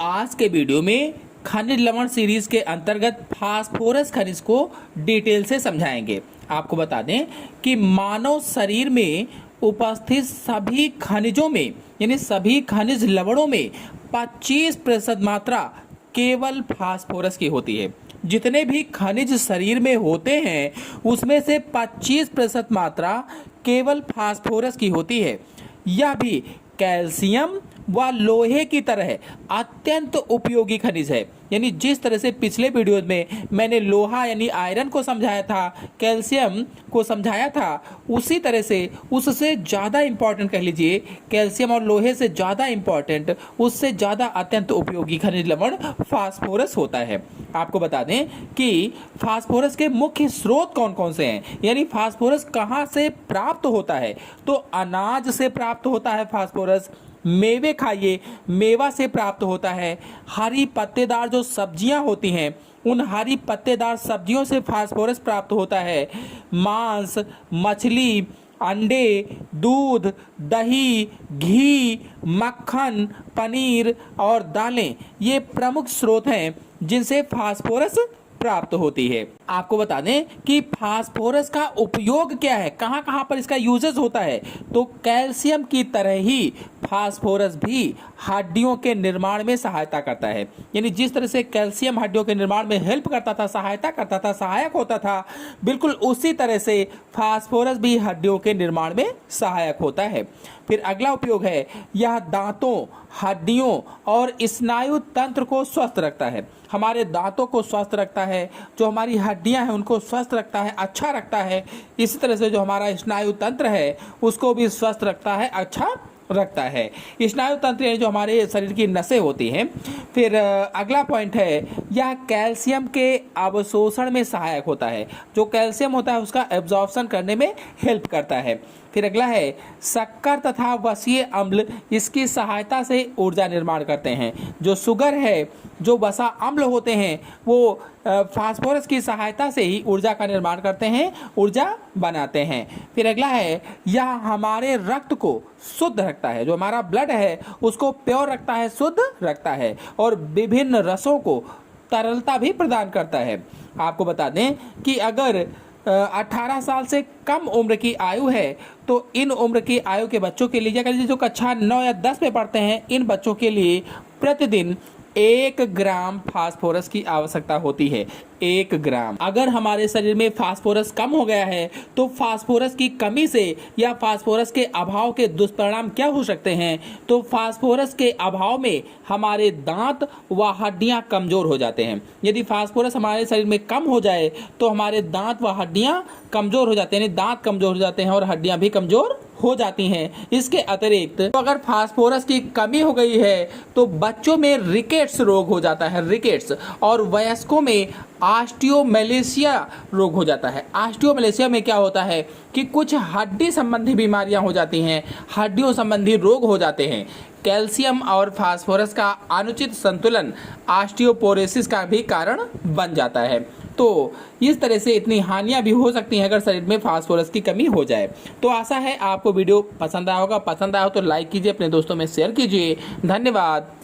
आज के वीडियो में खनिज लवण सीरीज के अंतर्गत फास्फोरस खनिज को डिटेल से समझाएंगे। आपको बता दें कि मानव शरीर में उपस्थित सभी खनिजों में यानी सभी खनिज लवणों में 25% मात्रा केवल फास्फोरस की होती है। जितने भी खनिज शरीर में होते हैं उसमें से 25% मात्रा केवल फास्फोरस की होती है। यह भी कैल्शियम व लोहे की तरह अत्यंत उपयोगी खनिज है। यानी जिस तरह से पिछले वीडियो में मैंने लोहा यानी आयरन को समझाया था, कैल्शियम को समझाया था, उसी तरह से उससे ज़्यादा इम्पॉर्टेंट कह लीजिए, कैल्शियम और लोहे से ज़्यादा इम्पॉर्टेंट, उससे ज़्यादा अत्यंत उपयोगी खनिज लवण फास्फोरस होता है। आपको बता दें कि फास्फोरस के मुख्य स्रोत कौन कौन से हैं, यानी फास्फोरस कहाँ से प्राप्त होता है। तो अनाज से प्राप्त होता है फास्फोरस, मेवे खाइए, मेवा से प्राप्त होता है। हरी पत्तेदार जो सब्जियां होती हैं उन हरी पत्तेदार सब्जियों से फास्फोरस प्राप्त होता है। मांस, मछली, अंडे, दूध, दही, घी, मक्खन, पनीर और दालें ये प्रमुख स्रोत हैं जिनसे फास्फोरस प्राप्त होती है। आपको बता दें कि फास्फोरस का उपयोग क्या है, कहां कहां पर इसका यूजेस होता है। तो कैल्शियम की तरह ही फास्फोरस भी हड्डियों के निर्माण में सहायता करता है। यानी जिस तरह से कैल्शियम हड्डियों के निर्माण में हेल्प करता था, सहायता करता था, सहायक होता था, बिल्कुल उसी तरह से फास्फोरस भी हड्डियों के निर्माण में सहायक होता है। फिर अगला उपयोग है, यह दांतों, हड्डियों और स्नायु तंत्र को स्वस्थ रखता है। हमारे दांतों को स्वस्थ रखता है, जो हमारी हड्डियां हैं उनको स्वस्थ रखता है, अच्छा रखता है। इसी तरह से जो हमारा स्नायु तंत्र है उसको भी स्वस्थ रखता है, अच्छा रखता है। स्नायु तंत्र यानी जो हमारे शरीर की नसें होती हैं। फिर अगला पॉइंट है, यह कैल्शियम के अवशोषण में सहायक होता है। जो कैल्शियम होता है उसका एब्जॉर्प्शन करने में हेल्प करता है। फिर अगला है, शक्कर तथा वसीय अम्ल इसकी सहायता से ऊर्जा निर्माण करते हैं। जो शुगर है, जो वसा अम्ल होते हैं वो फास्फोरस की सहायता से ही ऊर्जा का निर्माण करते हैं, ऊर्जा बनाते हैं। फिर अगला है, यह हमारे रक्त को शुद्ध रखता है। जो हमारा ब्लड है उसको प्योर रखता है, शुद्ध रखता है और विभिन्न रसों को तरलता भी प्रदान करता है। आपको बता दें कि अगर 18 साल से कम उम्र की आयु है तो इन उम्र की आयु के बच्चों के लिए, या कह लीजिए जो कक्षा 9 या 10 में पढ़ते हैं, इन बच्चों के लिए प्रतिदिन 1 ग्राम फास्फोरस की आवश्यकता होती है। 1 ग्राम। अगर हमारे शरीर में फास्फोरस कम हो गया है तो फास्फोरस की कमी से या फास्फोरस के अभाव के दुष्परिणाम क्या हो सकते हैं। तो फास्फोरस के अभाव में हमारे दांत व हड्डियां कमजोर हो जाते हैं। यदि फास्फोरस हमारे शरीर में कम हो जाए तो हमारे दांत व हड्डियां कमजोर हो जाते हैं, यानी दांत कमजोर हो जाते हैं और हड्डियां भी कमजोर हो जाती हैं। इसके अतिरिक्त तो अगर फास्फोरस की कमी हो गई है तो बच्चों में रिकेट्स रोग हो जाता है, रिकेट्स, और वयस्कों में ऑस्टियोमैलेशिया रोग हो जाता है। ऑस्टियोमैलेशिया में क्या होता है कि कुछ हड्डी संबंधी बीमारियां हो जाती हैं, हड्डियों संबंधी रोग हो जाते हैं। कैल्शियम और फास्फोरस का अनुचित संतुलन ऑस्टियोपोरोसिस का भी कारण बन जाता है। तो इस तरह से इतनी हानियां भी हो सकती हैं अगर शरीर में फास्फोरस की कमी हो जाए। तो आशा है आपको वीडियो पसंद आया होगा। पसंद आया हो तो लाइक कीजिए, अपने दोस्तों में शेयर कीजिए। धन्यवाद।